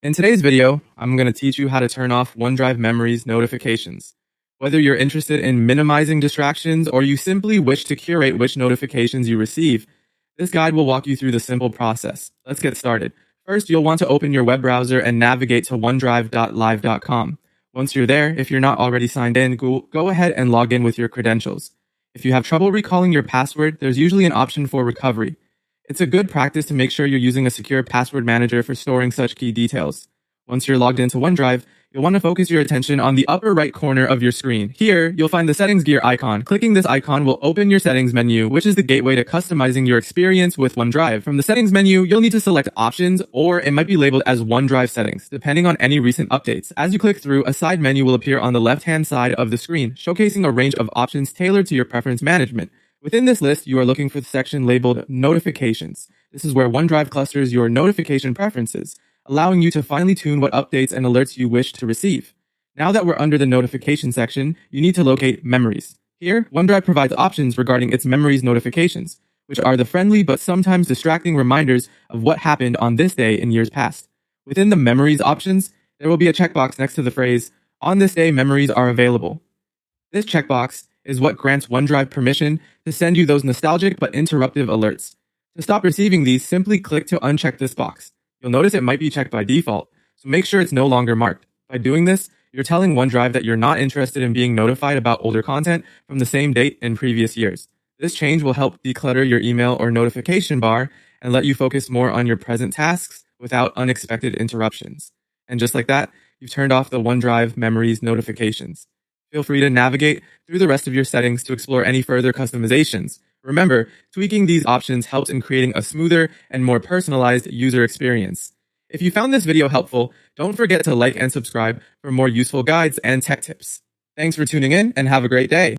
In today's video, I'm going to teach you how to turn off OneDrive Memories notifications. Whether you're interested in minimizing distractions or you simply wish to curate which notifications you receive, this guide will walk you through the simple process. Let's get started. First, you'll want to open your web browser and navigate to onedrive.live.com. Once you're there, if you're not already signed in, go ahead and log in with your credentials. If you have trouble recalling your password, there's usually an option for recovery. It's a good practice to make sure you're using a secure password manager for storing such key details. Once you're logged into OneDrive, you'll want to focus your attention on the upper right corner of your screen. Here, you'll find the settings gear icon. Clicking this icon will open your settings menu, which is the gateway to customizing your experience with OneDrive. From the settings menu, you'll need to select options, or it might be labeled as OneDrive settings, depending on any recent updates. As you click through, a side menu will appear on the left-hand side of the screen, showcasing a range of options tailored to your preference management. Within this list, you are looking for the section labeled Notifications. This is where OneDrive clusters your notification preferences, allowing you to finely tune what updates and alerts you wish to receive. Now that we're under the Notification section, you need to locate Memories. Here, OneDrive provides options regarding its Memories notifications, which are the friendly but sometimes distracting reminders of what happened on this day in years past. Within the Memories options, there will be a checkbox next to the phrase, "On this day, memories are available." This checkbox is what grants OneDrive permission to send you those nostalgic but interruptive alerts. To stop receiving these, simply click to uncheck this box. You'll notice it might be checked by default, so make sure it's no longer marked. By doing this, you're telling OneDrive that you're not interested in being notified about older content from the same date in previous years. This change will help declutter your email or notification bar and let you focus more on your present tasks without unexpected interruptions. And just like that, you've turned off the OneDrive Memories notifications. Feel free to navigate through the rest of your settings to explore any further customizations. Remember, tweaking these options helps in creating a smoother and more personalized user experience. If you found this video helpful, don't forget to like and subscribe for more useful guides and tech tips. Thanks for tuning in and have a great day.